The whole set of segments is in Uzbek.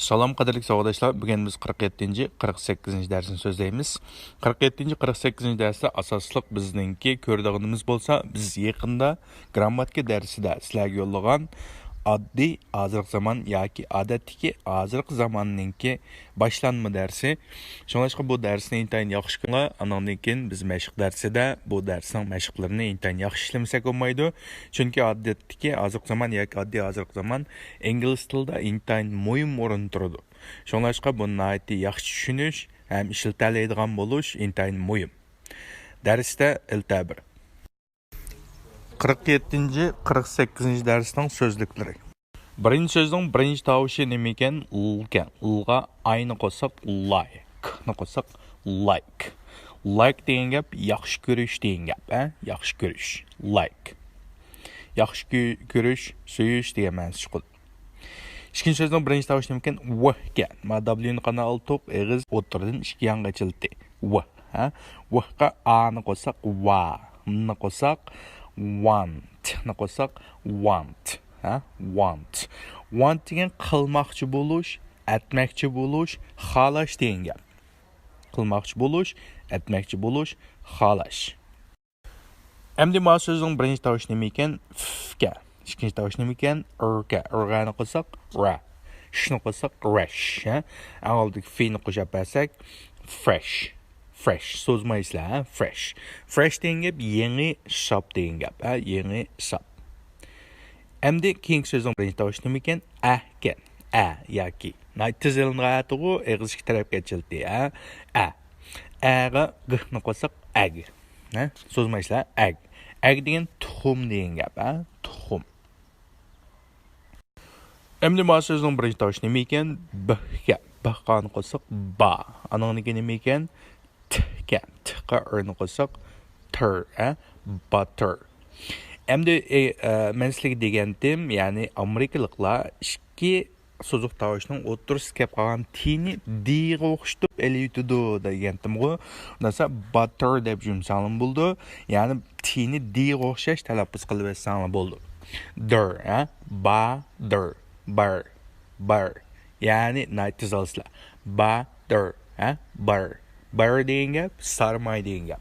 Salam qadirlik savodaşlar. Bugün biz 47-ci, 48-ci dərsini sözləyimiz. 47-ci, 48-ci dərsdə asaslıq bizninki kördüğünümüz bolsa, biz yaxında grammatika dərsində sizlərə yollagan addi hazırlık zaman yoki odatdagi hazırlık zamanninki boshlanma dersi. Shuningdek bu darsni intayin yaxshi qilinglar. Andan keyin biz mashq darsida bu darsning mashqlarini intayin yaxshi ishlamasak bo'lmaydi. Chunki odatdagi hazırlık zaman yoki oddiy hazırlık zaman ingliz tilida intayin muhim o'rin turadi. Shuningdek buni yaxshi tushunish ham ishlatiladigan bo'lish intayin muhim. Darsda iltabir 47-ci, 48-ci dərsdən sözlükləri. Birinci sözün birinci tavışı nima ekan? L ekan. L-ga ayni qo'shsaq like-ni qo'shsaq like. Like degan gap yaxshi ko'rish degan gap, yaxshi ko'rish. Like. Yaxshi ko'rish, suyish degan ma'nosi chiqadi. İkinci sözün birinci tavışı nima ekan? W ekan. Ma W-ni qana oltib, eg'iz o'tirdan ikki yonga ochildi. W, W-ga A-ni qo'shsaq wa, M-ni qo'shsaq want, ni qo'shsaq want, want. Want degan qilmoqchi bo'lish, aytmoqchi bo'lish, xohlash degan gap. Qilmoqchi bo'lish, aytmoqchi bo'lish, xohlash. Endi ma so'zning birinchi tovushi nima ekan? F ga. Ikkinchi tovushi nima ekan? R ga. R-ni qo'shsaq ra. Shni qo'shsaq rash, Avvaldagi f-ni qo'shib bersak fresh. Fresh so'zmaysizlar, fresh. Fresh degan gap yeni shop degan gap, yeni shop. Endi keyingi so'zning birinchi tovushi nima ekan? A ekan. A yoki tizilnig'atug'u eg'iz ikki tarafga ochildi, A. A'ga g-ni qo'shsaq ag. So'zmaysizlar, ag. Ag degan tuxum degan gap, tuxum. Endi ma so'zning birinchi tovushi nima ekan? B ekan. B-ni qo'shsaq ba. Ananiki nima ekan? T-ga. T-ga r-ni qo'shsaq ter, butter. Endi men sizlarga degandim, ya'ni amerikaliklar ikki so'zliq tovushning o'ttirisi kelib qolgan t-ni d-ga o'xshatib eliyotidi degandim-ku. Undan butter deb jumsalim bo'ldi. Ya'ni t-ni d-ga o'xshash talaffuz qilib etsanglar bo'ldi. Der, ba, der, bar, bar. Ya'ni naytizalsizlar. Ba, der, bar. Bar degan gap, sarmay degan gap.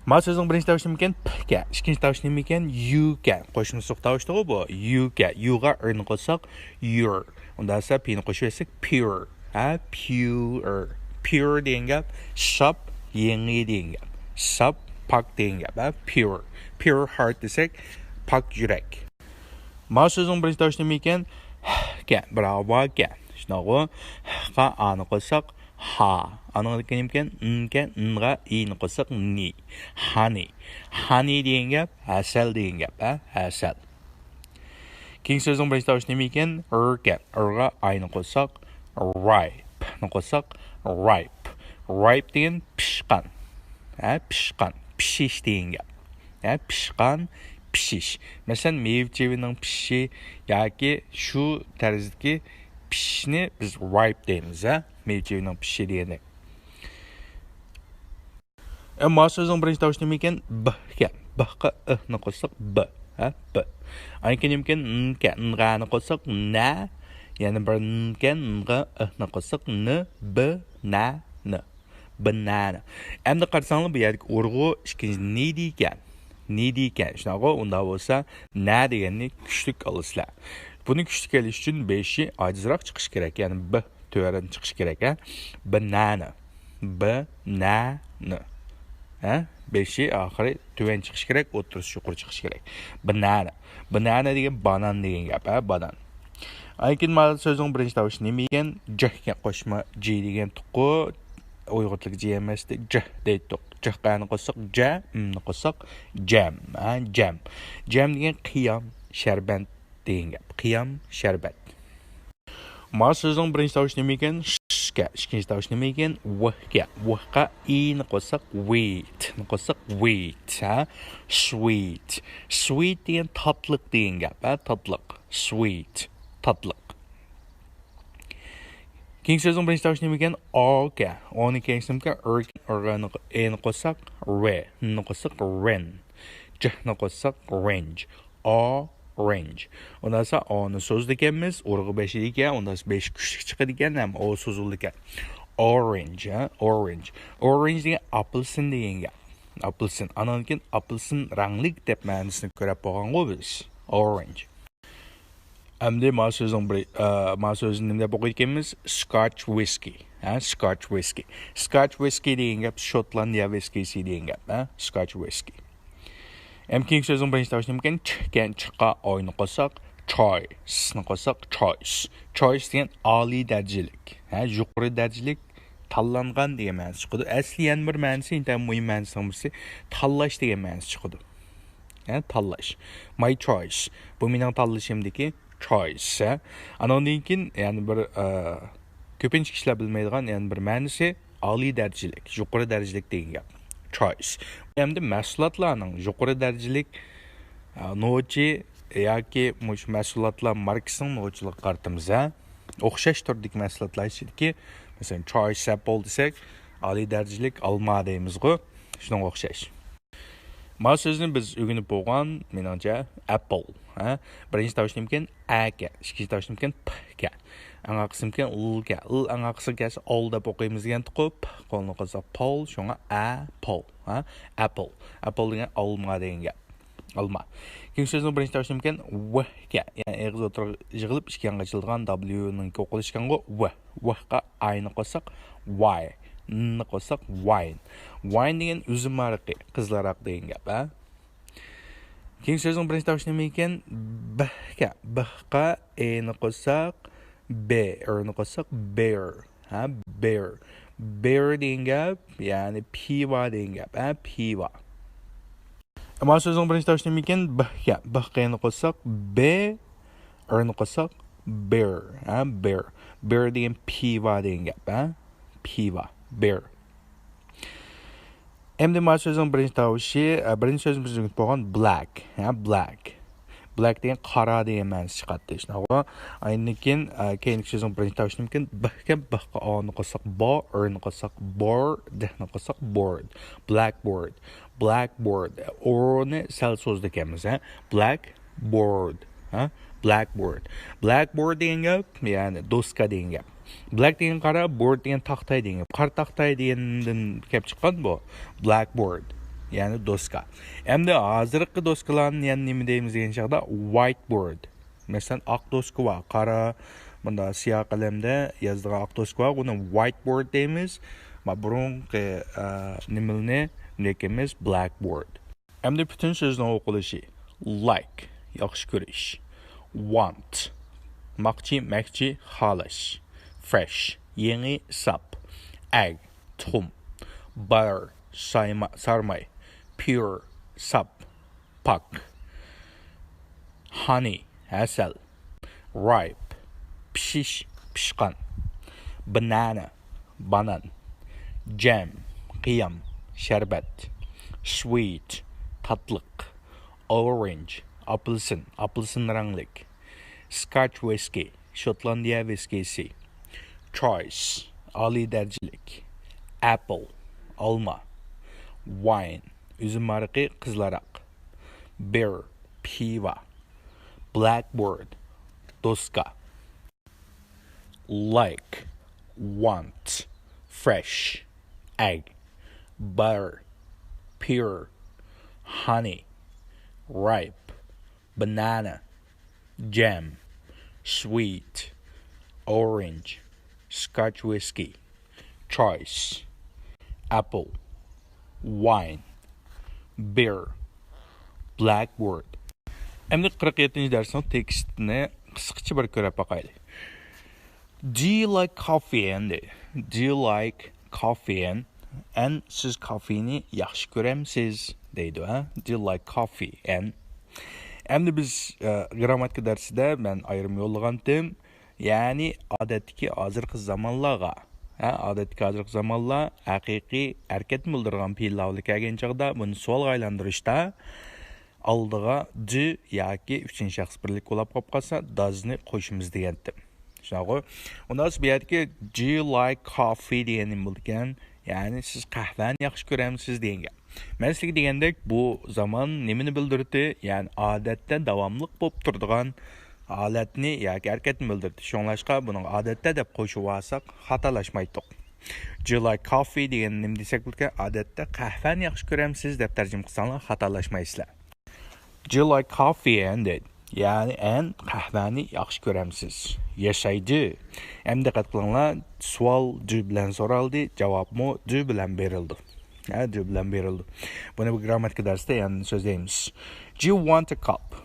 Ma so'zning birinchi tovushi nima ekan? P ga. Ikkinchi tovushi nima ekan? U ga. Qo'shimcha tovushdi bu. U ga. U ga r-ni qo'shsaq your. Undan esa p-ni qo'shib etsak pure. Pure. Pure degan gap shop, yangi degan gap. Shop, pak degan gap, pure. Pure heart desak pak yurak. Ma so'zning birinchi tovushi nima ekan? Ga. Bravo ga. Shunaqo. Qa a-ni qo'shsaq ha. Ananiki nima ekan? N-ga n-ga i-ni qo'shsaq ni. Honey. Honey degan gap asal degan gap, asal. Keyingi so'zning birinchi tovushi nima ekan? R ga. R-ga i-ni qo'shsaq ripe. Ni qo'shsaq ripe. Ripe degan pishqan. Pishqan. Pishish degan gap. Pishqan, pishish. Masalan, meva-chevaning pishishi yoki shu tarzdagi pishishni biz ripe deymiz, meva-chevaning pishishi deganda. Ma so'zning birinchi tovushi nima ekan? B ekan. B-ga i-ni qo'shsaq b, b. Aniki nima ekan? N-ga n-ga-ni qo'shsaq na. Yana bir n-ga n-ga i-ni qo'shsaq n, b, na, n. Banana. Endi qarasanglar bu yerga urg'u ikkinchi ni degan. Ni degan. Shunaqa unda bo'lsa na deganni kuchli olasizlar. Buni kuchli kelish uchun 5i ojizroq chiqish kerak. Ya'ni b to'g'ri chiqish kerak, Banana. Banana. 5i oxiri tuvan chiqish kerak, o'ttirisi yuqori chiqish kerak. Banana. Banana degan banan degan gap, banan. Aykin mal so'zning birinchi tovushi nima ekan? J ga qo'shma j degan tuqqu Uyg'ur tiliga j emasdi, j deydik. J-ni qo'shsaq ja, m-ni qo'shsaq jam, jam. Jam degan qiyam, sharbat degan gap. Qiyam, sharbat. Ma so'zning birinchi tovushi nima ekan? Sh ga. Ikkinchi tovushi nima ekan? W ga. W-ga i-ni qo'shsaq wheat. Ni qo'shsaq wheat, sweet. Sweet degan tatliq degan gap, tatliq. Sweet, tatliq. Keyingi so'zning birinchi tovushi nima ekan? O ga. O'ni keyingi so'zga r-ni qo'shsaq re. Ni qo'shsaq ren. J-ni qo'shsaq range. orange. Ondan sonra o'ni so'zdi ekanmiz, urg'i 5 ekan, ondan sonra 5 kuchli chiqadi ekan, ham o so'zildi ekan. Orange, orange. Orange degan apelsin degan gap. Apelsin. Andan keyin apelsin ranglik deb ma'nosini ko'rib bo'lgan-ku biz. Orange. Endi ma so'zni nima deb o'qiyotganmiz? Scotch whiskey. Scotch whiskey. Scotch whiskey degan gap Shotlandiya whiskeysi degan gap, Scotch whiskey. Keyingi so'zning birinchi tavsiyam ekan, chiqqa oyni qo'shsak, choice-ni qo'shsak, choice. Choice degan oliy darajalik, yuqori darajalik tanlangan degan ma'nosi chiqadi. Asli yana bir ma'nosi, inta muhim ma'nosidan birisi tanlash degan ma'nosi chiqadi. Tanlash. My choice. Bu mening tanlashimdagi choice. Andan keyin yana bir ko'pincha kishilar bilmaydigan yana bir ma'nosi oliy darajalik, yuqori darajalik degan gap. Choice. Endi mahsulotlarning yuqori darajalik nochi yoki mush mahsulotlar markasining nochilik qartimiz, o'xshash turdagi mahsulotlar ichidagi, masalan, choice apple desak, oliy darajalik olma deymiz-ku, shunga o'xshash. Ma so'zni biz o'rganib bo'lgan, meningcha apple, birinchi tavsiyam ekan a-ga, ikkinchi tavsiyam ekan p-ga. Anga qism ekan l-ga. L anga qism kelsa ol deb o'qiymiz degan tiqib, qo'lni qo'ysak pol, shunga apple, apple. Apple degan olma degan gap. Olma. Keyingi so'zning birinchi tavsiyam ekan v-ga. Ya'ni eg'iz o'tirib yig'ilib ichgan ochilgan w ning o'qilishganga v. V-ga ayni qo'ysak y. Ni qo'ysak wine. Wine degan uzum araqi, qizlaraq degan gap, Keyingi so'zning birinchi tavsiyam ekan b-ga. B-ga ni qo'ysak bear-ni qo'ysak bear, bear. Bear degan gap, ya'ni piva degan gap, piva. Ama so'zning birinchi tavsiyam ekan b-ga. B-ga ni qo'ysak bear-ni qo'ysak bear, bear. Bear degan piva degan gap, piva. Bear. Endi ma so'zning birinchi so'zimiz o'rganib bo'lgan black, black. Black degan qora degan ma'nosi chiqadi. Shunga aynan keyin keyingi so'zning birinchi tavsiyam ekan b-ga o-ni qo'shsak bo, r-ni qo'shsak board, d-ni qo'shsak board. Blackboard. Blackboard. O-ni sal so'zda ekanmiz, blackboard, blackboard. Blackboard degan gap, ya'ni doska degan gap. Black degan qora, board degan taxtay degan gap. Qora taxtay degandan kelib chiqqan bu. Blackboard, ya'ni doska. Endi hozirgi doskalarni yana nima deymiz degan chaqda whiteboard. Masalan, oq doska va qora bunda siyoh qalamda yozilgan oq doska va uni whiteboard deymiz. Ma burungi nimani deymiz blackboard. Endi butun so'zning o'qilishi like, yaxshi ko'rish, want, makchi, xohlash, fresh, yىڭى, sap, egg, tuxum, butter, sarmay, pure, sap, pak, honey, asal, ripe, pishqan, banana, banan, jam, qiyam, sharbat, sweet, tatliq, orange, apelsin ranglik, Scotch whiskey, Shotlandiya whiskeysi, choice, oliy darajalik, apple, olma, wine, uzum araqi, qizlaraq, beer, piva, blackboard, doska, like, want, fresh, egg, butter, pure, honey, ripe, banana, jam, sweet, orange, Scotch whiskey, choice, apple, wine, beer, blackboard. Endi 47-ci dərsinin tekstini qısqacha bir ko'rib boqaylik. Do you like coffee? Do you like coffee? And siz kofeni yaxshi ko'ramsiz deydi, Do you like coffee? Endi biz grammatika darsida men ayrim yo'llagandim. Ya'ni odatdagi hozirgi zamonlarga, hozirgi zamonlar haqiqiy harakat bildirgan fe'llarga kelgan chog'da buni savolga aylantirishda oldiga do yoki uchinchi shaxs birlik bo'lib qolib qolsa, does'ni qo'shimiz degandim. Shunaqo. Undan bu yerdagi do you like coffee deganim bo'lgan, ya'ni siz qahvani yaxshi ko'ramsiz degan. Мәселе дегендек, bu zaman nimini bildirdi? Yani adette davamlılık bolup turdigan holatni yoki harakatni bildirdi. Shunlashqa buning odatda deb qo'shib olsak, xatolaşmaydiq. Do you like coffee degan nim desak bo'lsa, odatda qahvani yaxshi ko'ramsiz deb tarjima qilsanglar xatolaşmaysizlar. Do you like coffee and yani en qahvani yaxshi ko'ramsiz. Yes I do. Hem diqqat qilinglar, savol do bilan so'raldi, javobmi do bilan berildi. Do bilan berildi. Buni bu grammatika darsida yani so'zlaymiz. Do you want a cup?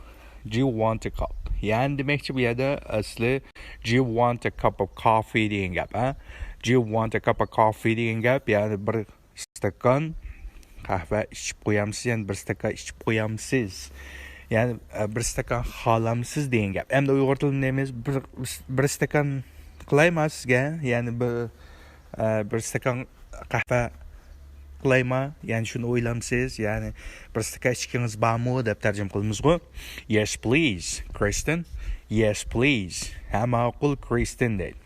Do you want a cup? Yani demekçi bu yerda asli do you want a cup of coffee degan gap, Do you want a cup of coffee degan gap, yani bir stakan qahva ichib qo'yamsiz, yani bir stakan ichib qo'yamsiz. Yani bir stakan xohlamsiz degan gap. Endi uyg'ur tilida neymiz? Bir stakan qilayman sizga, yani bir stakan qahva qilayman, yani shuni o'ylamsiz, yani bir stakan ichkingiz bormi deb tarjima qilamiz-ku. Yes please, Kristen. Yes please. Ha ma'qul Kristen deydi.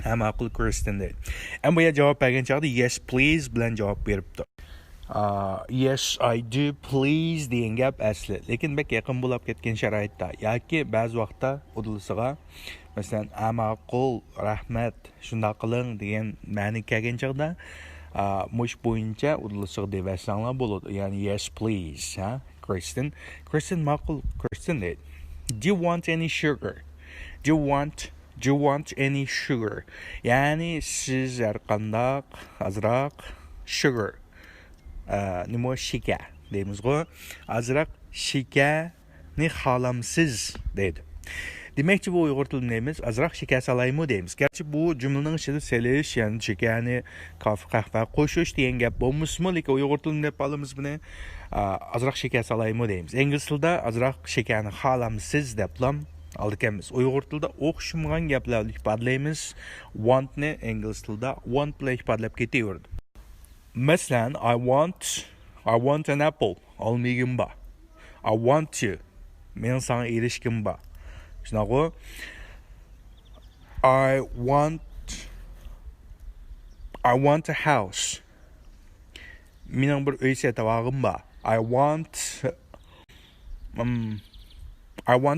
Ha ma'qul Kristen deydi. Endi bu yerga javob bergan chog'da yes please bilan javob beribdi. Yes I do please degan gap asli, lekin bek yaqin bo'lib ketgan sharoitda yoki ba'zi vaqtda udilisiga masalan ma'qul rahmat shunday qiling degan ma'ni kelgan chog'da mush bo'yicha udilisiga deb aytsanglar bo'ladi. Yani yes please, Kristen ma'qul Kristen deydi. Do you want any sugar? Do you want any sugar? Yani siz har qanday azroq sugar nima shakar deymiz-ku. Azroq shakarni xohlamsiz deydi. Demakchi bu uyg'ur tilida neymiz? Azroq shakar solaymi deymiz. Garchi bu jumlaning ichida selish, yani shakarni qahva qo'shish degan gap bo'lmasmi, lekin uyg'ur tilida deb olamiz buni. Azroq shakar solaymi deymiz. Ingliz tilida azroq shakarni xohlamsiz deb aldikamiz. Uyg'ur tilida o'xshamagan gaplarni ifodalaymiz. Want-ni ingliz tilida want bilan ifodalab ketaverdi. Masalan, I want an apple. Olmaygim bor. I want you. Men sana erishgim bor. Shunaqa. I want a house. Mening bir uy setavog'im bor. I want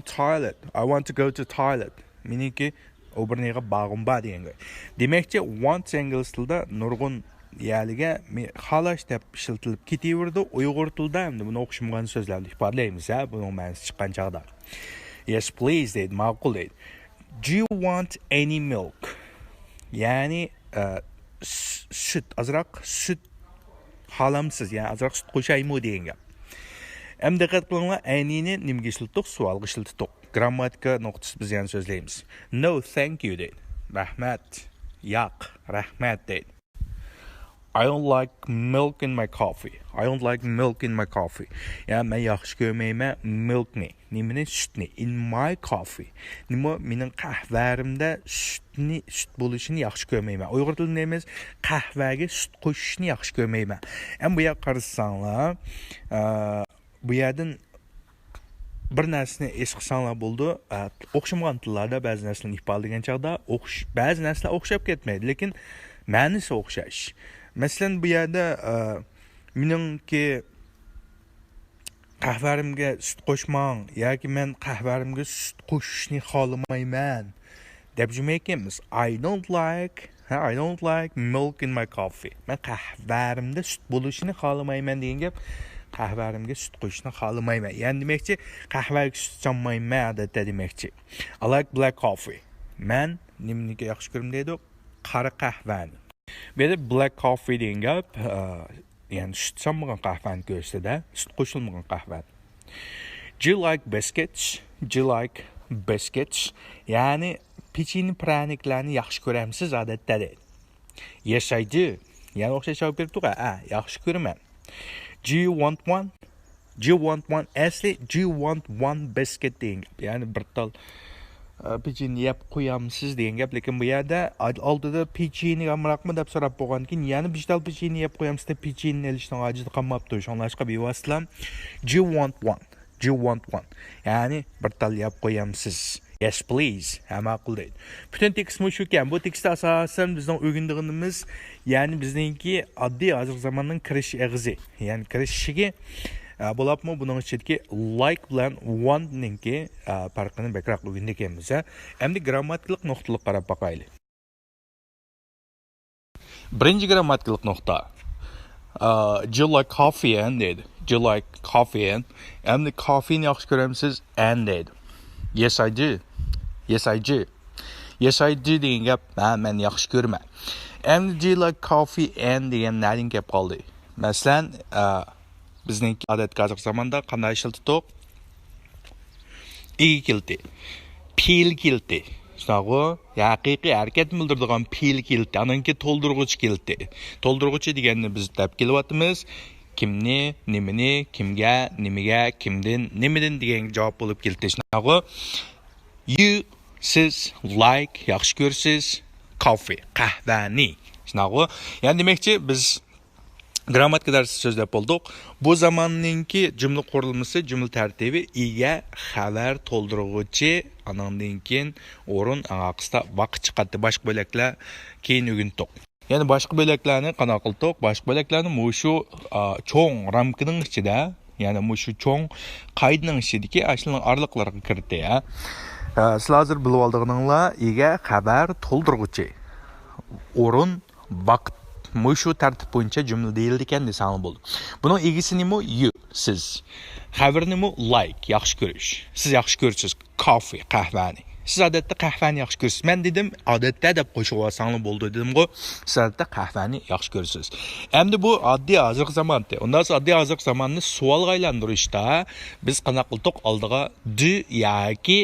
toilet. I want to go to toilet. Meniki o'birniga bog'im bor degan. Demakchi want ingliz tilida nurg'un yaliga xalash deb ishlatilib ketaverdi. Uyg'ur tilida endi buni o'xshamagan so'zlarni ifodalaymiz, buning ma'nosi chiqqan chog'da. Yes please deydi, ma'qul deydi. Do you want any milk? Yani süt, azroq süt xohlamsiz, yani azroq süt qo'shaymi degan gap. Hem diqqat qilinglar, any'ni nimga ishlatdik? Savolga ishlatdik. Grammatika nuqtasi biz yani so'zlaymiz. No, thank you deydi. Rahmat. Yo'q, rahmat deydi. I don't like milk in my coffee. I don't like milk in my coffee. Yani men yaxshi ko'rmayman milkni, nimani sütni in my coffee. Nima mening qahvarimda süt bo'lishini yaxshi ko'rmayman. Uyg'ur tilida neymiz? Qahvaga süt qo'shishni yaxshi ko'rmayman. Ham bu yerga qarasanglar, bu yerdan bir narsani es qilsanglar bo'ldi. O'xshamagan tillarda ba'zi narsalarni ifodalagan chog'da ba'zi narsalar o'xshab ketmaydi, lekin ma'nosi o'xshash. Masalan, bu yerda meningki qahvarimga süt qo'shmang yoki men qahvarimga süt qo'shishni xohlamayman deb ekanmiz. I don't like milk in my coffee. Men qahvarimda süt bo'lishini xohlamayman degan gap. Qahvarimga süt qo'shishni xohlamayman. Yani demakchi qahvaga süt chammayman demakchi. I like black coffee. Men nimaniga yaxshi ko'raman deydi? Qora qahvani. Bu yerda black coffee degan gap, yani süt chammagan qahvani ko'rsatadi, süt qo'shilmagan qahvani. Do you like biscuits? Do you like biscuits? Yani pecheni praniklarni yaxshi ko'ramsiz odatda deydi. Yes I do. Yani o'xshash javob beribdi-ku, yaxshi ko'raman. Do you want one? Do you want one? Asli do you want one biscuit degan gap. Yani bir tal pecheni yeb qo'yamsiz degan gap, lekin bu yerda oldida pecheni amroqmi deb so'rab bo'lgan keyin, yana bichtal pecheni yeb qo'yamsiz deb pecheni elishdan ojiz qolmabdi. Shunlashqa bevositlam do you want one? Do you want one? Yani bir tal yeb qo'yamsiz Yes, please. Ma'qul deydi. Bütün tekst shu ekan. Bu tekstda asosan bizning o'rganganimiz, ya'ni bizningki oddiy hozir zamonning kirish eg'izi, ya'ni kirishiga bo'lapmi buning ichidagi like bilan want ningki farqini bekroq o'rgandik ekanmiz. Endi grammatikalik nuqtalik qarab boqaylik. Birinchi grammatikalik nuqta. Do you like coffee and deydi. Do you like coffee and? Endi coffee'ni yaxshi ko'ramsiz and deydi. Yes, I do. Yes, I do. Yes, I do degan gap, men yaxshi ko'raman. Endi do you like coffee and degan nima gap qoldi? Masalan, bizning odatga hozir zamonda qanday ishlatdik? Igi kilti, pil kilti. Shunaqa haqiqiy harakat bildiradigan pil kilti, ananki to'ldirg'ich kilti. To'ldirg'uchi deganni biz deb kelyapmiz. Kimni, nimani, kimga, nimaga, kimdan, nimadan degan javob bo'lib keldi. Shunaqa you, siz, like, yaxshi ko'rsiz, coffee, qahvani. Shunaqa. Ya'ni demakchi biz grammatika darsida so'zlab bo'ldik. Bu zamonninki jumla qurilmasi, jumla tartibi ega xabar to'ldiruvchi, anandan keyin o'rin aqsda vaqt chiqadi. Boshqa bo'laklar keyin o'rgandik. Yani başka böleklerini qanaqıltık, başka böleklerini muşu çoğun ramkının içinde, yani muşu çoğun kaydının içindeki aşılının aralıklarına kirdi ya. Siz hazır bilip aldığınızla ege haber toldurguçu. Orun, vaqt, muşu tertip boyunca cümle değildiken de sanı buldu. Bunun egisini mi you, siz. Haberini mi like, yaxshi ko'rish. Siz yaxshi ko'rsiz, coffee, qahvani. Siz odatda qahvani yaxshi ko'rsiz. Men dedim, odatda deb qo'shib olsanglar bo'ldi dedim-ku. Siz odatda qahvani yaxshi ko'rsiz. Endi bu oddiy hozirgi zamonda. Undan so'ng oddiy hozirgi zamonni savolga aylantirishda biz qanaqa qildik? Oldiga do yoki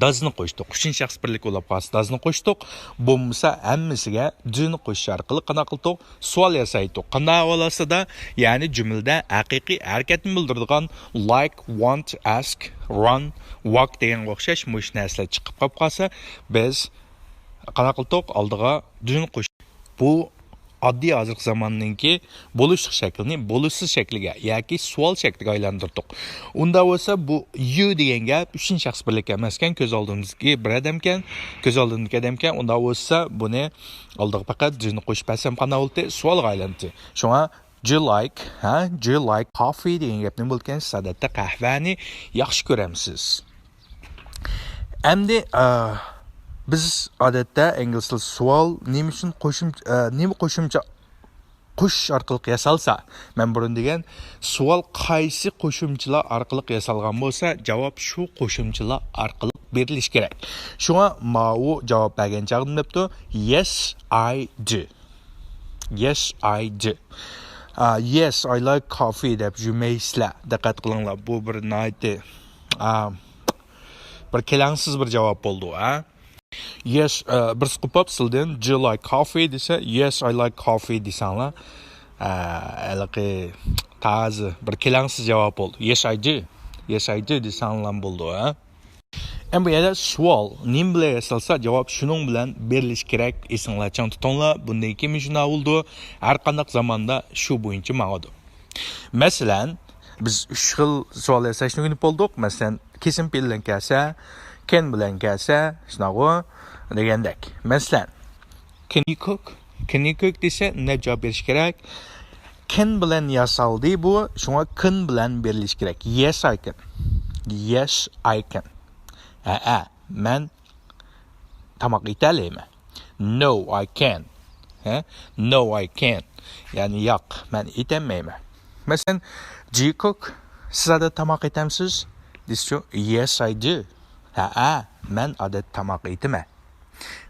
does'ni qo'shdik. Qo'shimcha shaxs birlik bo'lib qolsa does'ni qo'shdik. Bo'lmasa hammasiga do'ni qo'shish orqali qanaqa qildik? Savol yasaydik. Qanday holatda, ya'ni jumlada haqiqiy harakatni bildiradigan like, want, ask, run, walk degan o'xshash mush narsalar chiqib qolsa, biz qanaqa qildik? Oldiga do'ni qo'sh. Bu oddiy hozirgi zamonninki bo'lishlik shaklini bo'lishsiz shakliga yoki savol shakliga aylantirdik. Unda bo'lsa bu you degan gap uchinchi shaxs birlik emas ekan, ko'z oldimizga bir odam ekan, ko'z oldimizga odam ekan. Unda bo'lsa buni oldiga faqat do'ni qo'shib bersam qanday bo'ldi? Savolga aylandi. Shunga do you like coffee degan gapni bo'lgan, siz odatda qahvani yaxshi ko'ramsiz. Endi biz odatda ingliz tili savol nima uchun qo'shimcha qo'shish orqali yasalsa, men burun degan savol qaysi qo'shimchalar orqali yasalgan bo'lsa, javob shu qo'shimchalar orqali berilishi kerak. Shunga u javob bergan chaqdim debdi. Yes, I do. Yes, I do. Yes, I like coffee deb jumaysizlar. Diqqat qilinglar, bu bir naydi bir kelangsiz bir javob bo'ldi, Yes, bir squpab sildan do you like coffee desa, yes, I like coffee desanglar, alaqi tazi bir kelangsiz javob bo'ldi. Yes, I do. Yes, I do desanglar bo'ldi, Endi bu yerda savol nima bilan yasalsa, javob shuning bilan berilishi kerak. Esinglardan tutinglar, bundan keyin shunday bo'ldi. Har qanday zamonda shu bo'yicha ma'noda. Masalan, biz 3 xil savol yasashni o'rganib bo'ldik. Masalan, kesim bilan kelsa, can bilan kelsa, shunaqa degandek. Masalan, can you cook? Can you cook desa, nima javob berish kerak? Can bilan yasaldi bu, shunga can bilan berilishi kerak. Yes, I can. Yes, I can. Men tamoq italayman. No, I can't. No, I can't. Ya'ni yo'q, men itamayman. Masalan, do you cook? Siz odatda tamoq itamsiz? Desiz, yes, I do. Men odatda tamoq itaman.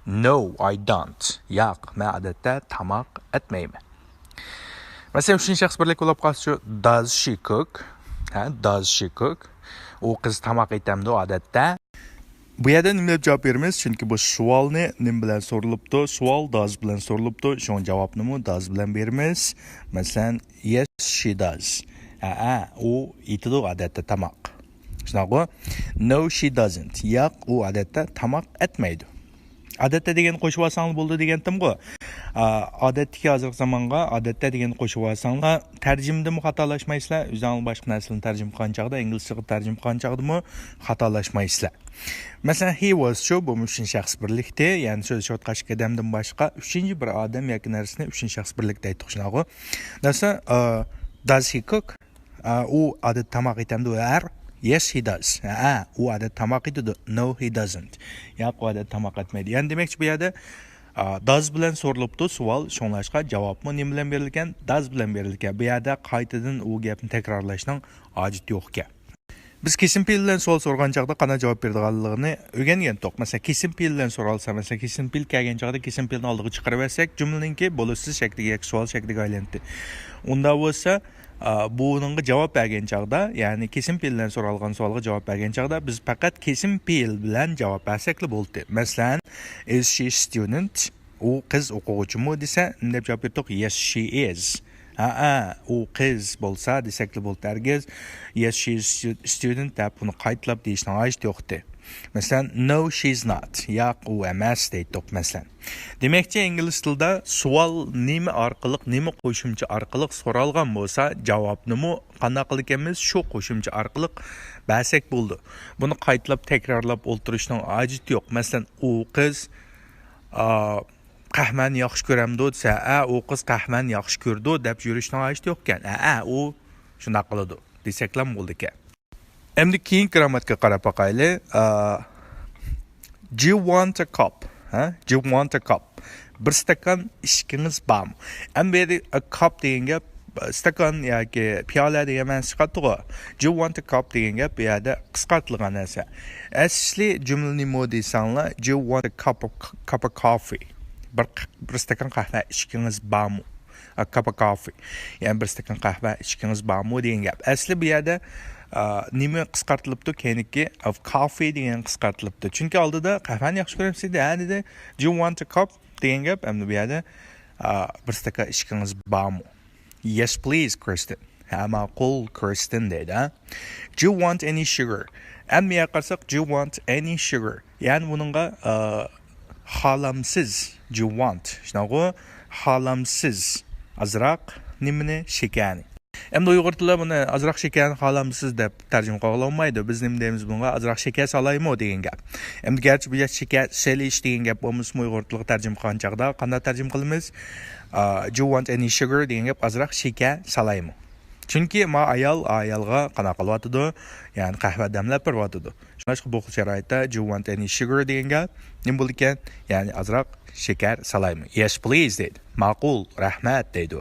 No, I don't. Yo'q, men odatda tamoq etmayman. Masalan, uchinchi shaxs birlik bo'lib qolsa, does she cook? Does she cook? U qiz tamoq itamdi odatda. Bu yerda nima deb javob beramiz? Chunki bu savolni nim bilan so'rilibdi, savol does bilan so'rilibdi. Shunga javobni does bilan beramiz. Masalan, yes, she does. U itidi odatda tamoq. Shunaqa. No, she doesn't. Yo'q, u odatda tamoq etmaydi. Odatda degan qo'shib olsangiz bo'ldi degandim-ku. odatdagi hozirgi zamonga odatda degan qo'shib olsanglar tarjimada xatolashmaysizlar, o'zingizlar boshqa narsalarni tarjima qilgan chog'da inglizchaga tarjima qilgan chog'da xatolashmaysizlar. Masalan, he was shu bu uchinchi shaxs birlikda, ya'ni so'zlashib o'tgan odamdan boshqa uchinchi bir odam yoki narsani uchinchi shaxs birlikda aytdik shunaqa. Does he cook? U odat tamoq yetamdi ular. Yes, he does. U odat tamoq yeydi. No, he doesn't. Yo'q, u odat tamoq etmaydi. Ya'ni demakchi bu yerda does bilan so'rilibdi savol, shunlashqa javobmi nima bilan berilgan? Does bilan berilgan. Bu yerda qaytadan u gapni takrorlashning hojati yo'q ekan. Biz kesim fe'l bilan savol so'rgan chaqda qanday javob beradiganligini o'rgangandik. Masalan, kesim fe'l bilan so'ralsa, masalan, kesim fe'l kelgan chaqda kesim fe'lni oldiga chiqarib olsak, jumlaningki bo'lishsiz shakliga yoki savol shakliga aylandi. Unda bo'lsa, buningga javob bergan chaqda, ya'ni kesim fe'l bilan so'ralgan savolga javob bergan chaqda biz faqat kesim fe'l bilan javob bersakli bo'ldi. Masalan, is she student? U qiz o'quvchimi desa, deb javob berdik, yes she is. U qiz bo'lsa desakli bo'ldi. Hargiz yes she is student deb buni qaytlab deyishning hojati yo'qdi. Masalan, no she's not. Yo'q, u emas deydik masalan. Demakchi ingliz tilida savol nima orqali, nima qo'shimcha orqali so'ralgan bo'lsa, javobni qanday qilganmiz shu qo'shimcha orqali bersak bo'ldi. Buni qaytlab takrorlab o'ltirishning hojati yo'q. Masalan, u qiz qahvani yaxshi ko'ramdi desa, u qiz qahvani yaxshi ko'rdi deb yurishning hojati yo'q ekan. U shunday qiladi desaklam bo'ldi ekan. Endi keyin grammatika qarab boqaylik. Do you want a cup? Do you want a cup? Bir stakan ishkingiz bormi? Endi a cup degan gap stakan yoki piyola degan ma'no chiqadi. Do you want a cup degan gap bu yerda qisqartirilgan narsa. Asli jumlani nima desanglar, do you want a cup of coffee? Bir stakan qahva ishkingiz bormi? A cup of coffee. Ya'ni bir stakan qahva ishkingiz bormi degan gap. Asli bu yerda nima qisqartirilibdi? Keyingi of coffee degan qisqartirilibdi. Chunki oldida qahvani yaxshi ko'ramsiz dedi. Do you want a cup degan gap endi bu yerda bir stakan ishkingiz bormi? Yes please Kristen. Ma'qul Kristen dedi. Do you want any sugar? Endi bu qarsak do you want any sugar? Ya'ni buningga xohlamsiz do you want. Shunaqa xohlamsiz azroq nimani shakarni. Endi uyg'ur tilida buni azroq shakarni xohlamsiz deb tarjima qila olmaydi. Biz nima deymiz bunga? Azroq shakar solaymi degan gap. Endi garchi bu shakar selish degan gap bo'lmasa uyg'ur tiliga tarjima qilgan chaqda qanday tarjima qilamiz? Do you want any sugar degan gap azroq shakar solaymi? Chunki ayolga qanaqa qilyotidi? Ya'ni qahva damlab beryotidi. Shuning bu sharoitda do you want any sugar degan gap nima bo'lar ekan? Ya'ni azroq shakar solaymi? Yes please dedi. Ma'qul, rahmat dedi,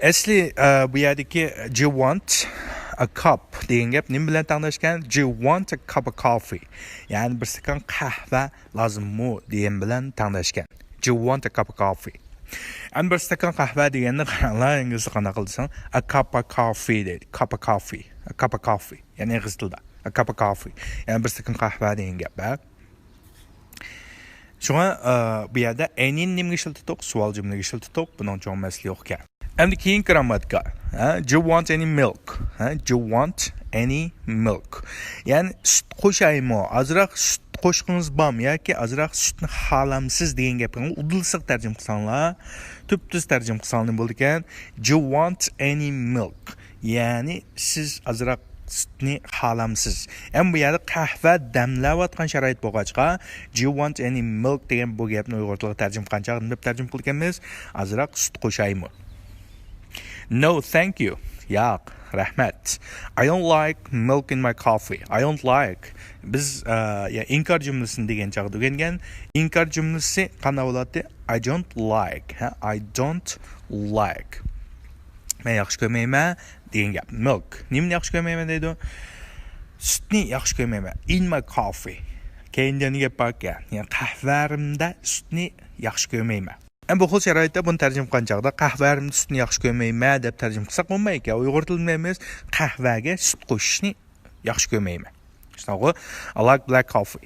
Asli bu yerdagi do you want a cup degan gap nima bilan tanglashgan? Do you want a cup of coffee? Ya'ni bir stakan qahva lozimmi degan bilan tanglashgan. Do you want a cup of coffee? Endi bir stakan qahva deganni qaranglar, inglizda qanaqa qilsang, a cup of coffee deydi. Cup of coffee. A cup of coffee. Ya'ni ingliz tilida a cup of coffee. Ya'ni bir stakan qahva degan gap. Shunga bu yerda any nimga ishlatdik, savol jumlaga ishlatdik, buning cho'masli yo'q ekan. Endi keyin grammatika. Do you want any milk? Do you want any milk? Ya'ni sut qo'shaymi? Azroq sut qo'shqingiz bormi yoki azroq sutni xohlamsiz degan gapni udilsiq tarjima qilsanglar, tub-tuz tarjima qilsanglar bo'ldi ekan. Do you want any milk? Ya'ni siz azroq sutni xohlamsiz. Ham bu yerda qahva damlayotgan sharoit bo'lg'achqa, do you want any milk degan bu gapni uyg'ur tiliga tarjima qilgancha deb tarjima qilganmiz, azroq sut qo'shaymi? No, thank you. Yo'q, rahmat. I don't like milk in my coffee. I don't like. Biz inkor jumlasini degan chaqda o'rgangan. Inkor jumlasi qanday bo'ladi? I don't like. I don't like. Men yaxshi ko'rmayman degan gap. Milk. Nimani yaxshi ko'rmayman deydi? Sutni yaxshi ko'rmayman. In my coffee. Keyingi gap borga. Ya'ni qahvarimda sutni yaxshi ko'rmayman. Bu xil sharoitda buni tarjima qilgan chaqda qahvarimni sutni yaxshi ko'rmayman deb tarjima qilsak bo'lmaydi. Uyg'ur tilida emas, qahvaga sut qo'shishni yaxshi ko'rmayman. Shunaqa, I like black coffee.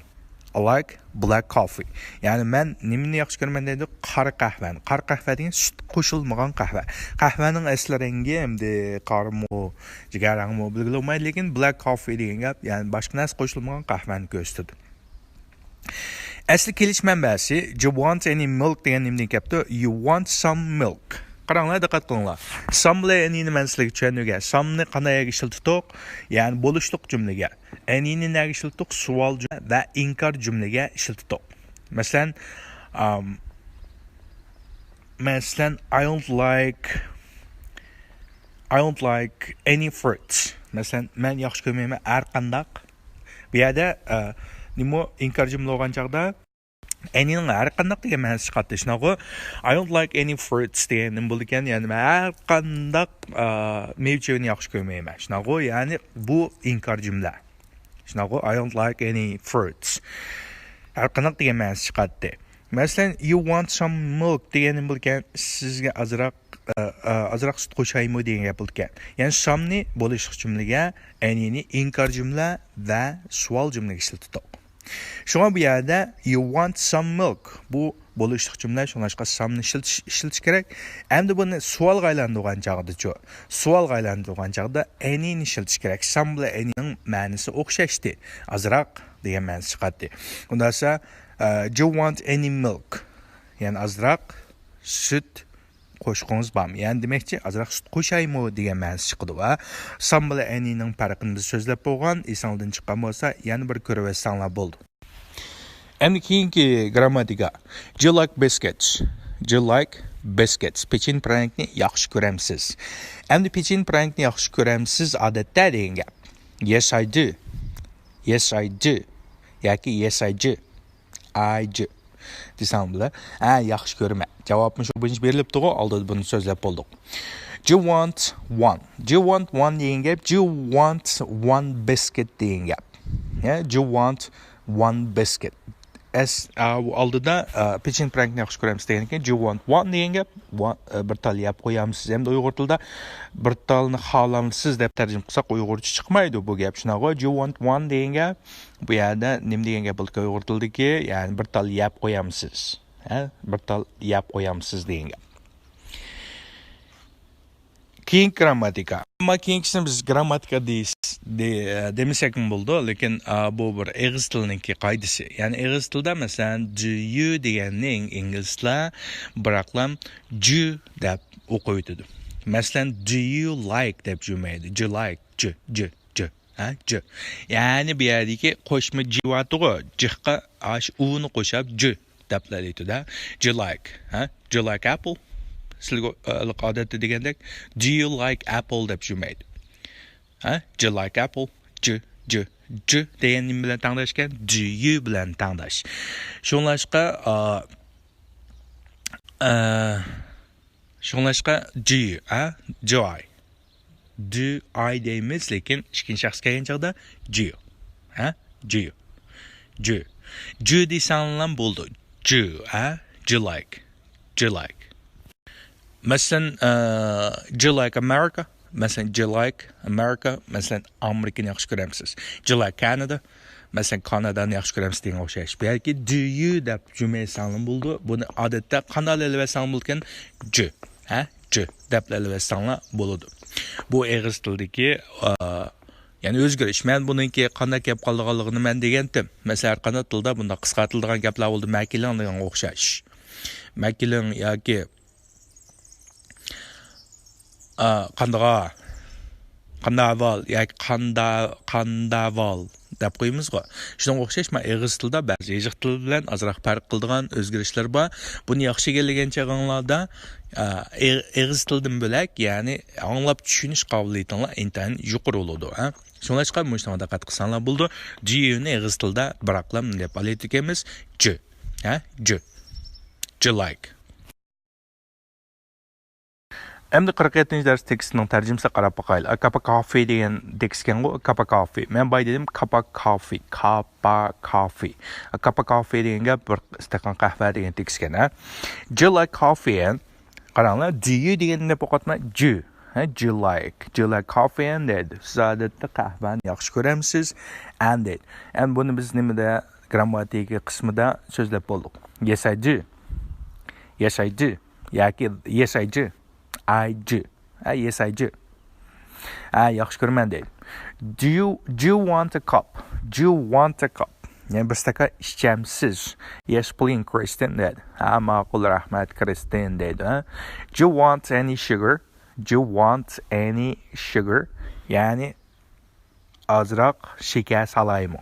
I like black coffee. Ya'ni men nimani yaxshi ko'raman deydi? Qora qahvani. Qora qahva degan sut qo'shilmagan qahva. Qahvaning asli rangi endi qormi, jigarrangmi bilmayman, lekin black coffee degan gap, ya'ni boshqa narsa qo'shilmagan qahvani ko'rsatadi. Asli kelish manbasi do you want any milk degan nimdan kelibdi. You want some milk. Qaranglar, diqqat qilinglar. Some bilan anyni men sizlarga tushuntirgan. Some'ni qanday ishlatdik? Ya'ni bo'lishliq jumlaga. Anyni nega ishlatdik? Savol jumla va inkor jumlaga ishlatdik. Masalan, I don't like any fruits. Masalan, men yaxshi ko'rmayman har qandaq. Bu yerda nima inkor jumla bo'lgan chaqda anyning har qandaq degan ma'nosi chiqadi. Shunaqa I don't like any fruits degan nima bo'ldi ekan? Ya'ni men har qandaq mevani yaxshi ko'rmayman. Shunaqa, ya'ni bu inkor jumla. Shunaqa I don't like any fruits. Har qandaq degan ma'nosi chiqadi. Masalan, you want some milk degan nima bo'ldi ekan? Sizga azroq sut qo'shaymi degan gap bo'ldi ekan. Ya'ni some'ni bo'lishliq jumlaga, anyni inkor jumla va savol jumlaga ishlatdik. Shunga bu yerda you want some milk bu bo'lishliq jumla, shunga some'ni ishlatish kerak. Endi buni savolga aylantirgan chog'da-chi. Savolga aylantirgan chog'da anyni ishlatish kerak. Some bilan anyning ma'nosi o'xshashdi. Azroq degan ma'nosi chiqadi. Undan so'ng do you want any milk? Ya'ni azroq sut qo'shqingiz bormi? Ya'ni demakchi azroq sut qo'shaymi degan ma'nosi chiqadi va some bilan anyning farqini biz so'zlab bo'lgan, esingizdan chiqqan bo'lsa, yana bir ko'rib olsanglar bo'ldi. Endi keyingi grammatika. Do you like biscuits? Do you like biscuits? Pechin pranikni yaxshi ko'ramsiz. Endi pechin pranikni yaxshi ko'ramsiz odatda degan gap. Yes I do. Yes I do. Yoki yes I do. I do. Desam bilan, yaxshi ko'raman. Javobim shu birinchi berilibdi-ku, oldida buni so'zlab bo'ldik. Do you want one? Do you want one degan gap? Do you want one biscuit degan gap? Yeah, do you want one biscuit? Oldida pechin prankni yaxshi ko'ramiz degan ekan. Do you want one degan gap? Bir tal yeb qo'yamsiz. Endi Uyg'ur tilida bir talni xohlamsiz deb tarjima qilsak Uyg'urcha chiqmaydi bu gap. Shunaqa, do you want one degan gap? Bu yerda nima degan gap bo'ldi Uyg'ur tilidagi? Ya'ni bir tal yeb qo'yamsiz. Bir tal yeb qo'yamsiz degan gap. Keyin grammatika. Ammo keyingisini biz grammatika demasak bo'ldi, lekin bu bir ingliz tilining qoidasi. Ya'ni ingliz tilida masalan do you deganning inglizlar biraqlam do deb o'qiydi. Masalan do you like deb jumaydi. Do you like? Jo. Jo. Ya'ni bu yerdagi qo'shma jivatiga jiqqa uni qo'shib jo deb laydi-da. Do you like? Do you like apple? Sizlarga odatda degandek do you like apple deb jumaydi. Do you like apple? Jo degan nim bilan tangdashgan, do you bilan tangdash. Shunlashqa do you, do I deymiz, lekin ikkinchi shaxs kelgan chog'da do you. Jo desanlar bo'ldi. Jo, do you like? Masalan, do you like America? Masalan, do you like America? Masalan, Amerikani yaxshi ko'ramsiz. Do you like Canada? Masalan, Kanadani yaxshi ko'ramsiz degan o'xshash. Bu yerga do you deb jumla sanam bo'ldi. Buni odatda qanday elvasan bo'lgan? Jo, jo deb elvasanlar bo'ladi. Bu ingliz tilidagi ya'ni o'zgarish. Men buningki qanday gap qolganligini men degandim. Masalan, qanday tilda bunda qisqartirilgan gaplar bo'ldi. Makilan degan o'xshash. Makilan yoki qandaval yoki qandaval deb qo'yamiz-ku. Shunga o'xshash men ingliz tilida ba'zi yoziq tili bilan ozroq farq qiladigan o'zgarishlar bor. Buni yaxshi kelgan chog'inglarda ingliz tilidan bo'lak, ya'ni anglab tushunish qobiliyatinglar intayin yuqori bo'ladi, Shunga chiqib mushunga diqqat qilsanglar bo'ldi. Do you-ni ingliz tilida biraqlam deb aytamiz. Jo. Jo like. Endi 47-ci dərs tekstinin tərcüməsini qarab baxayıq. A cup of coffee degan tekstken bu, cup of coffee. Mən bay dedim cup of coffee. A cup of coffee degan gap bir stakan qəhvə degan tekstken, Do you like coffee? Qaranglar, do you degan deb o'qatma, do. Do you like coffee and dedi. Siz odatda qəhvəni yaxshi ko'ramsiz and dedi. Endi buni biz nimada grammatika qismida so'zlab bo'ldik. Yes I do. Yoki yes I do. I do. Yes I do. Yaxshi ko'raman deydi. Do you want a cup? Yani bir staka içemsiz. Yes, please, Kristen dedi. Ha, maqul rahmat, Kristen dedi. Do you want any sugar? Do you want any sugar? Yani azraq şeker salayım.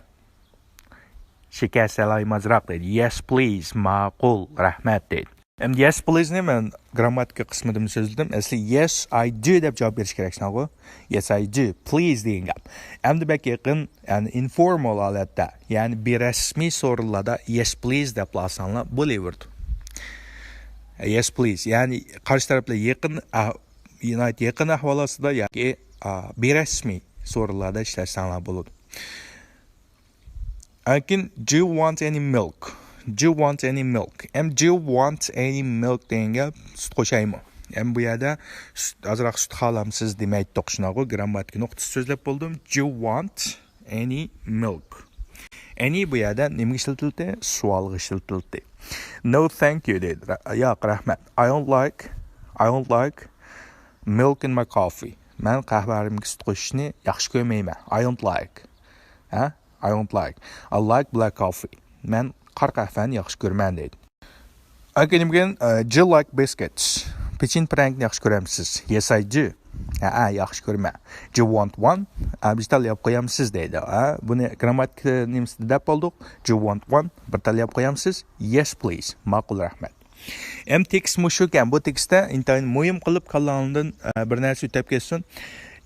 Şeker salayım azraq dedi. Yes, please, maqul rahmat dedi. Endi yes, please ne men grammatika qismida so'zladim. Asli yes, I do deb javob berish kerak shunaqmi? Yes, I do. Please degan gap. Endi bak yaqin, yani informal holatda, yani berasmiy so'rovlarda yes, please deb lasanlar bo'laverdi. Yes, please. Yani qarshi taraflar yaqin ahvol ostida yoki berasmiy so'rovlarda ishlasanglar bo'ladi. Lekin do you want any milk? Do you want any milk? Do you want any milk deganga sut qo'shaymi? Bu yerda azroq sut xohlamsiz demaydi to'qishnagu grammatika nuqtasi so'zlab bo'ldim. Do you want any milk? Any bu yerda nimaga ishlatildi? Savolga ishlatildi. No, thank you dedi. Yo'q, rahmat. I don't like milk in my coffee. Men qahvarimga sut qo'shishni yaxshi ko'rmayman. I don't like. I don't like. I like black coffee. Men qora qahvani yaxshi ko'raman deydi. Akanimgan, do you like biscuits? Pechin prangni yaxshi ko'ramsiz? Yes, I do. Yaxshi ko'raman. Do you want one? Biz tanlab qo'yamsiz deydi. Buni grammatika nimasida deb oldik. Do you want one? Bir tanlab qo'yamsiz? Yes, please. Ma'qul, rahmat. Tekst mushukan. Bu tekstda intayin muhim qilib qallandan bir narsa o'tib ketsin.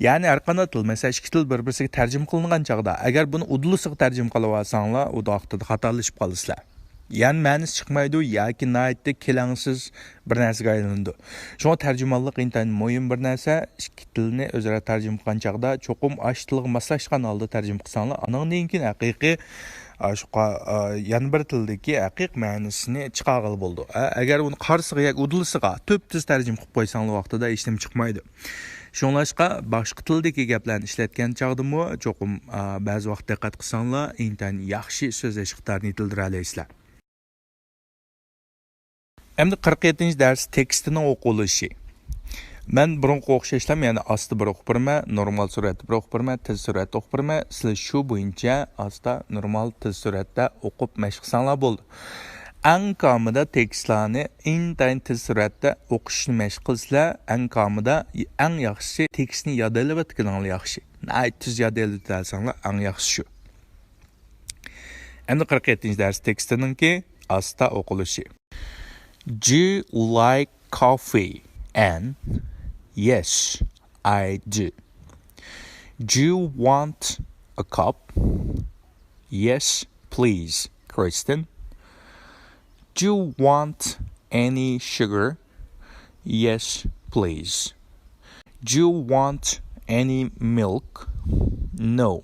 Yani har qanday til, mesela ikki til bir-birisiga tarjima qilingan chaqda, agar buni udlusiga tarjima qilib olsanglar, u vaqtida xatolashib qolasizlar. Yani ma'nosi chiqmaydi yoki naytda kelangsiz bir narsaga aylandi. Shunga tarjimonlik intayin muhim bir narsa, ikki tilni o'zaro tarjima qilgan chaqda cho'qim ash tilga moslashgan holda tarjima qilsanglar, andan keyin haqiqiy yana bir tildagi haqiqiy ma'nosini chiqarg'ili bo'ldi. Agar uni qarsiga yoki udlusiga tub-tuz tarjima qilib qo'ysanglar vaqtida hech nima chiqmaydi. Shunlashqa boshqa tildagi gaplarni ishlatgan chaqdimi cho'qim ba'zi vaqt diqqat qilsanglar, intayin yaxshi so'zlash iqtidorini yetildira olasizlar. Endi 47-dars tekstining o'qilishi. Men burunqi o'xshashlar, ya'ni asta bir o'qib beraman, normal suratda bir o'qib beraman, tez suratda o'qib beraman. Sizlar shu bo'yicha asta normal tez suratda o'qib mashq qilsanglar bo'ldi. Ankamida tekstlarni intayin tez suratda o'qishni mashq qilsizlar, ankamida eng yaxshisi tekstni yodlab o'tganinglar yaxshi. Tez yodlab o'tsanglar eng yaxshi shu. Endi 47-dars tekstininki asta o'qilishi. Do you like coffee? And yes, I do. Do you want a cup? Yes, please, Kristen. Do you want any sugar? Yes, please. Do you want any milk? No,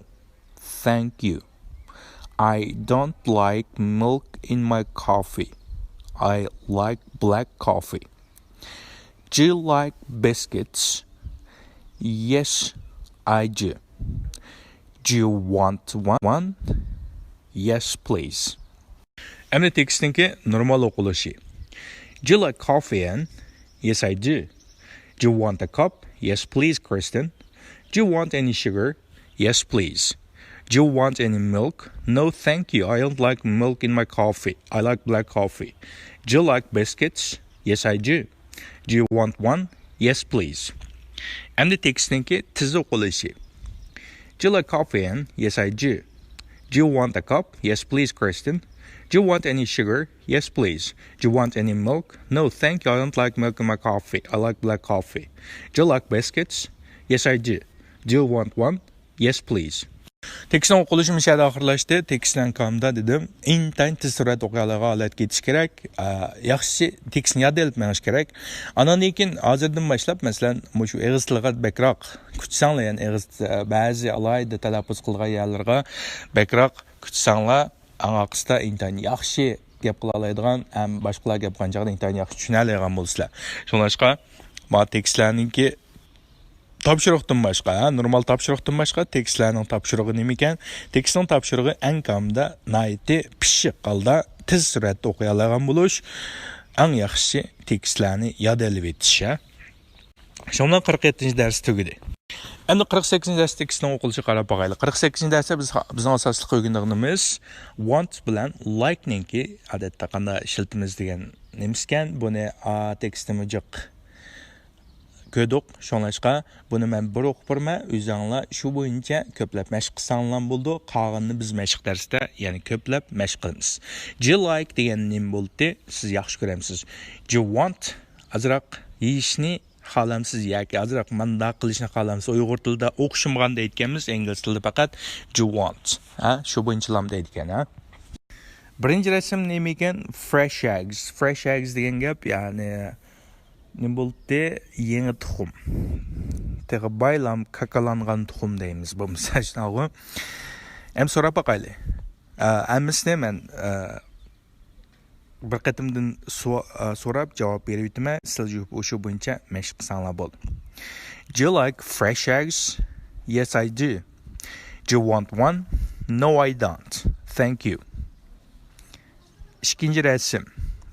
thank you. I don't like milk in my coffee. I like black coffee. Do you like biscuits? Yes, I do. Do you want one? Yes, please. Endi tekstninki normal o'qilishi. Do you like coffee? And yes, I do. Do you want a cup? Yes, please, Kristen. Do you want any sugar? Yes, please. Do you want any milk? No, thank you. I don't like milk in my coffee. I like black coffee. Do you like biscuits? Yes, I do. Do you want one? Yes, please. Endi tekstninki tiz o'qilishi. Do you like coffee? And yes, I do. Do you want a cup? Yes, please, Kristen. Do you want any sugar? Yes, please. Do you want any milk? No, thank you. I don't like milk in my coffee. I like black coffee. Do you like biscuits? Yes, I do. Do you want one? Yes, please. Tekstning o'qilishim shada oxirlashdi. Tekstdan kamda dedim, intayin tez surat o'qiyalarga olat ketish kerak. Yaxshi tekstni yodlab menish kerak. Andan keyin hozirdan boshlab, masalan, shu ig'iz tiliga bekroq kuchsanglar, ya'ni ig'iz ba'zi alayda talaffuz qilgan yerlarga bekroq kuchsanglar, aqsda intayin yaxshi gap qila oladigan, ham boshqalar gap qilgan chog'da intayin yaxshi tushuna oladigan bo'lsizlar. Shunlashqa, bu tekstlarningki topshiriqdan boshqa, normal topshiriqdan boshqa tekstlarning topshirig'i nima ekan? Tekstning topshirig'i eng kamida nayti pishiq holda tez suratda o'qiy oladigan bo'lish, eng yaxshi tekstlarni yodlab etish. Shundan 47-dars tugadi. Endi 48-ci dərsdə ikisinin oquluşu qarab baxaylı. 48-ci dərsdə bizning asosli o'rganganimiz want bilan like-ninki odatda qanday ishlatamiz degan nemiskan. Buni tekstimi jiq ko'rdik. Shunlashqa buni men bir o'qib berma, o'zinglar shu bo'yicha ko'plab mashq qilsanglar bo'ldi. Qolganini biz mashq darsda, ya'ni ko'plab mashq qilamiz. Do you like degan nima bo'ldi? Siz yaxshi ko'ramsiz. Do you want azroq yeyishni xohlamsiz yoki azroq manda qilishni xohlamsiz? Uyg'ur tilida o'qishimganda aytganmiz, ingliz tilida faqat do you want. Shu bo'yicha lam deydigan, Birinchi rasm nima ekan? Fresh eggs. Fresh eggs degan gap, ya'ni nima bo'ldi? Yangi tuxum. Tega baylam kakalangan tuxum deymiz bu misolni. Ham so'rab boqaylik. Ammisni men bir qatimdan so'rab javob berib o'taman. Siz o'sha bo'yicha mashq qilsanglar bo'ldi. Do you like fresh eggs? Yes, I do. Do you want one? No, I don't. Thank you. İkinci rasm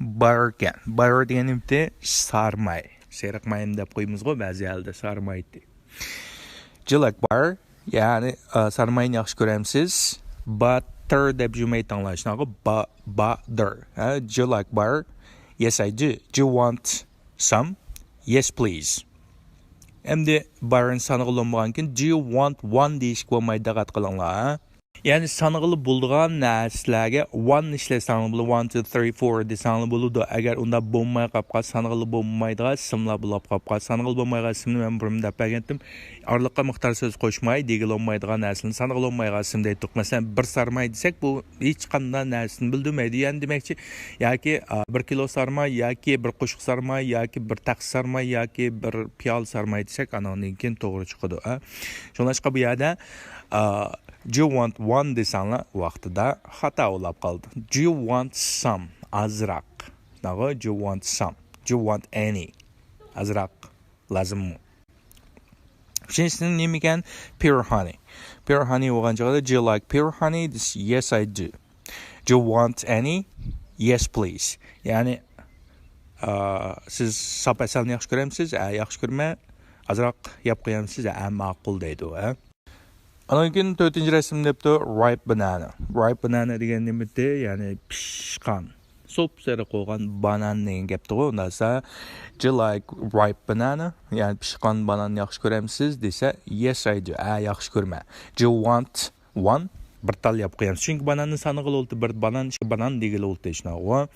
butter ekan. Butter degan nimda sarmay. Seriq mayim deb qo'yamiz-ku ba'zi yerda sarmay. Do you like butter? Ya'ni sarmayni yaxshi ko'ramsiz? Butter deb jumla aytinglar. Butter. Do you like butter? Yes, I do. Do you want some? Yes, please. Endi butterni sanag'ilmagankin do you want one deyishga bo'lmaydi diqqat qilinglar. Yani sanıqlı bulduğun nəslərə one işləsəңlər bunu 1 2 3 4 desəңlər buludu. Əgər onda bulmaya qapqa sanıqlı bulmaydığa simla bulub qapqa sanıqlı bulmayğa simni mən burumda bəgəndim. Arlıqqa miqdar söz qoşmay degil olmaydığa nəslini sanıqlı olmayğa simdə etdik. Məsələn 1 sarmay desək bu heç qanday nəslini bildirməydi. Yəni deməkçi yoki 1 kilo sarmay yoki 1 qoşuq sarmay yoki 1 taqs sarmay yoki 1 piyal sarmay desək ananınkin to'g'ri chiqadi. Shunlashqa bu yerda do you want one desanglar vaqtida xato bo'lib qoldi. Do you want some? Azroq. Do you want some? Do you want any? Azroq lazimmi? Uchinchisi nima ekan? Pure honey. Pure honey bo'lgan joyda do you like pure honey? Yes, I do. Do you want any? Yes, please. Ya'ni siz sap asalni yaxshi ko'ramsiz? Yaxshi ko'rma. Azroq yeb qo'yamsiz? Ma'qul deydi u. Anonkin 4-cü resim depti ripe banana. Ripe banana degan nimada, ya'ni pishqan, sop-sariq qo'ygan banan degan gapdi. Undan so'ng do you like ripe banana? Ya'ni pishqan bananni yaxshi ko'ramsiz desa, yes I do. Yaxshi ko'rma. Do you want one? Bir tal yeb qo'yamiz. Chunki bananning sanig'i olti bir banan degili olti ishnago.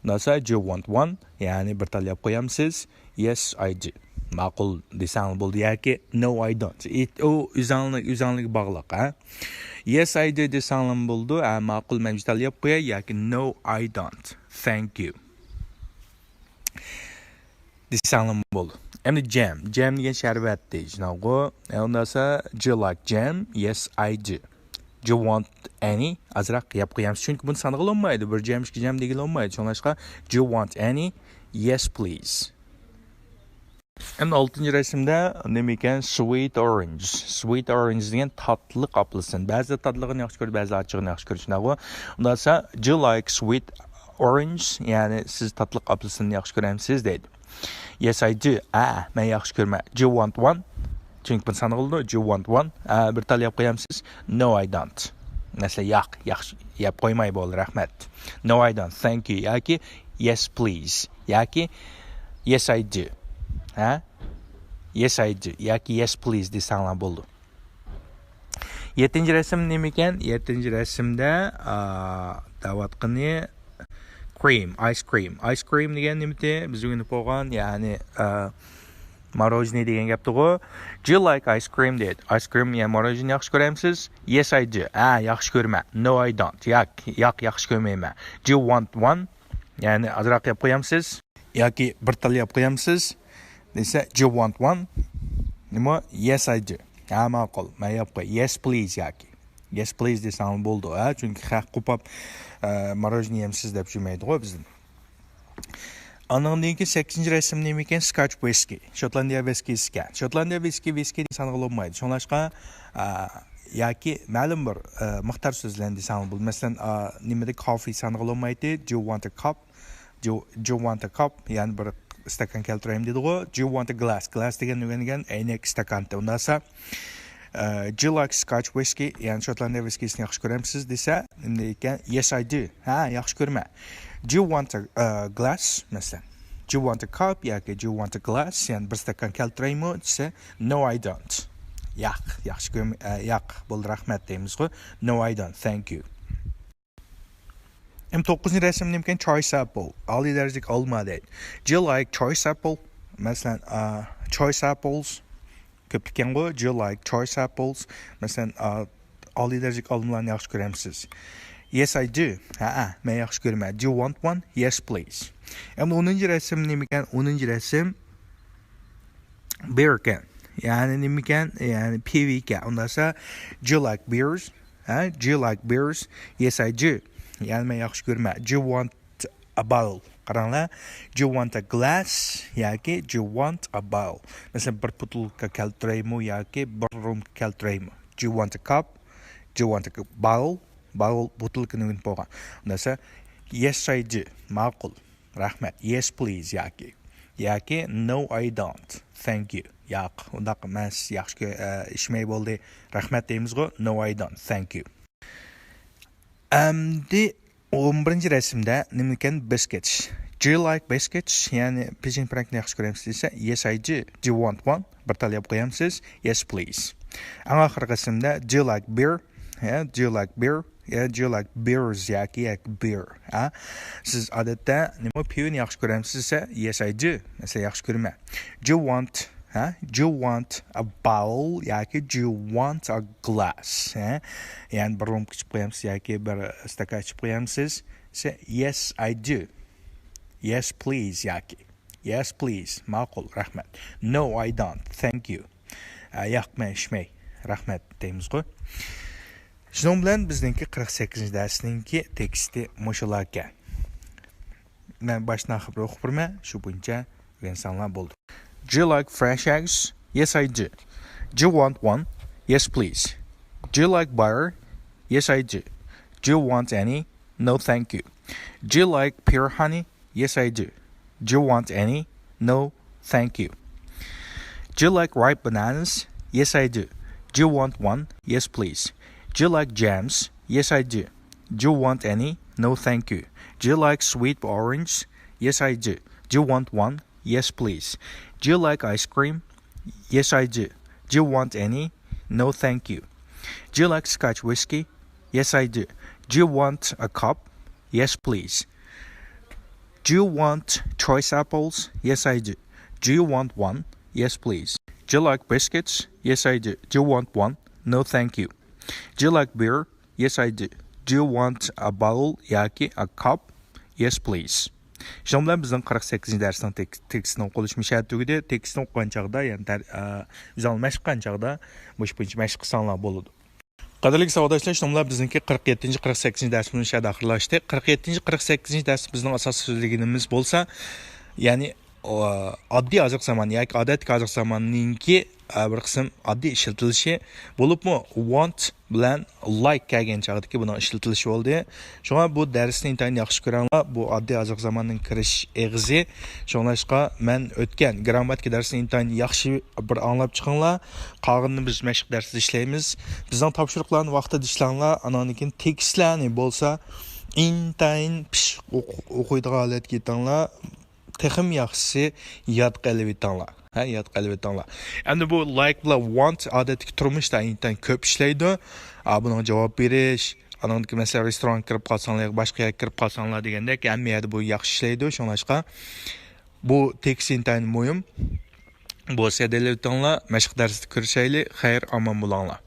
Undan so'ng do you want one? Ya'ni bir tal yeb qo'yamsiz. Yes I do. Ma'qul desang bo'ldi yoki no I don't. O o'zingizga bog'liq, Yes I do desang bo'ldi. Ma'qul men juda yeb qo'yay yoki no I don't. Thank you. Desang bo'ldi. Endi jam degan sharbat deyishnago. Undan so'ng do you like jam? Yes I do. Do you want any? Azroq yeb qo'yamiz. Chunki buni sanig'i olmaydi. Bir jam, ikki jam degil olmaydi. Shunlashqa do you want any? Yes please. Endi 6-cı resimdə nima ekan? Sweet orange. Sweet orange degan tatlı apelsin. Bəzi tatlılığını yaxşı görür, bəzi açığını yaxşı görür. Undan so'ng do you like sweet orange? Ya'ni siz tatlı apelsinni yaxshi ko'ramsiz deydi. Yes I do. Men yaxshi ko'rma. Do you want one? Chunki bu sanig'ildi. Do you want one? Bir tal yeb qo'yamsiz? No I don't. Mesela yaxshi yeb qo'ymay bo'ldi, rahmat. No I don't. Thank you. Yoki yes please. Yoki yes I do. Yes I do. Yoki yes please desanglar bo'ldi. 7-ci resim nima ekan? 7-ci resimda davatqini cream, ice cream. Ice cream degan nimada biz o'rganib qo'ygan, ya'ni morojniy degan gapdi-ku. Do you like ice cream deydi. Ice cream ya'ni morojniy yaxshi ko'ramsiz? Yes I do. Yaxshi ko'rma. No I don't. Yaxshi ko'rmayman. Do you want one? Ya'ni azroq yeb qo'yamsiz yoki bir tal yeb qo'yamsiz? Desa, do you want one? Nima? Yes I do. Ma'qul. Men yeb qo'y. Yes please yoki. Yes please desang bo'ldi, chunki haq qo'pab morojniy yemsiz deb tushunmaydi-ku bizdan. Anandan keyin 8-ci resim nima ekan? Scotch whisky. Shotlandiya viskisi ekan. Shotlandiya viski sanig'i olmaydi. Shunlashqa yoki ma'lum bir miqdor so'zlarni desang bo'ldi. Masalan, nimada coffee sanig'i olmaydi? Do you want a cup? Do you want a cup? Ya'ni bir stakan keltirayım dedi o. Do you want a glass? Glass degan aynek stakan. Ondan sonra do you like Scotch whiskey? Yani Şotlandiya viskisini yaxshi ko'ramsiz desa, nima ekan? Yes I do. Ha, yaxshi ko'raman. Do you want a glass? Masalan, do you want a cup? Yoki do you want a glass? Yani bir stakan keltiraymi desa, no I don't. Yaxshi ko'raman. Yo'q, bo'ldi, rahmat deymizku. No I don't. Thank you. 9. resim nima ekan? Choice apple. Oliy darajalik olma deydi. Do you like choice apple? Masalan, choice apples. Köpken go, do you like choice apples? Masalan, oliy darajalik olmalarni yaxshi ko'ramsiz? Yes, I do. Men yaxshi ko'raman. Do you want one? Yes, please. Ama 10. resim nima ekan? 10. resim beer ekan. Yani nima ekan? Yani pivo ekan. Undan so'ng, do you like beers? Do you like beers? Yes, I do. Yani men yaxshi ko'raman. Do you want a bowl? Qaranglar. Do you want a glass? Yoki do you want a bowl? Masalan, bir butulka keltiraymi yoki bir rumka keltiraymi? Do you want a cup? Do you want a bowl? Bowl butulkani o'yin bo'lgan. Undan so'ng, yes I do. Ma'qul. Rahmat. Yes please yoki no I don't. Thank you. Yo'q, undaq emas. Yaxshi ishmay bo'ldi. Rahmat deymiz-ku. No I don't. Thank you. 11. resimda nima ekan? Biscuits. Do you like biscuits? Yani pechenye prakni yaxshi ko'ramsiz desa, yes I do. Do you want one? Bir talab qo'yamsiz? Yes please. Eng oxirgi resimda do you like beer? Do you like beer? Do you like beers yoki beer? Siz odatda nima pivoni yaxshi ko'ramsiz desa, yes I do. Mesela yaxshi ko'raman. Do you want do you want a bowl yoki do you want a glass? Yani bir rumka ichib qo'yamsiz yoki bir stakan ichib qo'yamsiz? Say yes I do. Yes please yoki yes please. Ma'qul, rahmat. No I don't. Thank you. Yo'q, men ishmay. Rahmat deymiz-ku. Shuning bilan bizningki 48 darsninki teksti mushular ekan. Men boshdan oxiriga o'qib turman, shu bo'yicha o'rgansanlar bo'ldi. Do you like fresh eggs? Yes, I do. Do you want one? Yes, please. Do you like butter? Yes, I do. Do you want any? No, thank you. Do you like pure honey? Yes, I do. Do you want any? No, thank you. Do you like ripe bananas? Yes, I do. Do you want one? Yes, please. Do you like jams? Yes, I do. Do you want any? No, thank you. Do you like sweet orange? Yes, I do. Do you want one? Yes, please. Do you like ice cream? Yes, I do. Do you want any? No, thank you. Do you like Scotch whiskey? Yes, I do. Do you want a cup? Yes, please. Do you want choice apples? Yes, I do. Do you want one? Yes, please. Do you like biscuits? Yes, I do. Do you want one? No, thank you. Do you like beer? Yes, I do. Do you want a bowl yoki a cup? Yes, please. Shuning bilan bizning 48 darsning tekstini o'qish mishati tugadi. Tekstni o'qigan chaqda, ya'ni o'zingizlar mashq qilgan chaqda bo'sh bo'yicha mashq qilsanglar bo'ladi. Qadrli savodashlar, shuning bilan bizningki 47-48 darsimiz shada oxirlashdi. 47-48 dars bizning asosiy so'zligimiz bo'lsa, ya'ni oddiy oziq zamon yoki odatga oziq zamonninki bir qism oddiy ishlatilishi bo'libmi, want bilan like kelgan chaqdagi buni ishlatilishi bo'ldi. Shunga bu darsni intayin yaxshi ko'ranglar. Bu oddiy oziq zamonning kirish eg'izi. Shunglashqa men o'tgan grammatika darsini intayin yaxshi bir anglab chiqinglar. Qolganini biz mashq darsida ishlaymiz. Bizning topshiriqlarni vaqtida ishlanglar. Andan keyin tekstlarni bo'lsa intayin o'qiydigan holatga yetinglar. Texim yaxshisi yod qilib yetinglar. Yod qilib yetinglar. Endi bu like bilan want odatdagi turmushda intayin ko'p ishlaydi. Buna javob berish, anandagi masalan restoran kirib qolsanglar, boshqa yerga kirib qolsanglar degandek, hamma bu yaxshi ishlaydi. Shunlashqa bu tekst intayin muhim. Bu sadalab yetinglar, mashq darsida ko'rishaylik. Xayr, omon bo'linglar.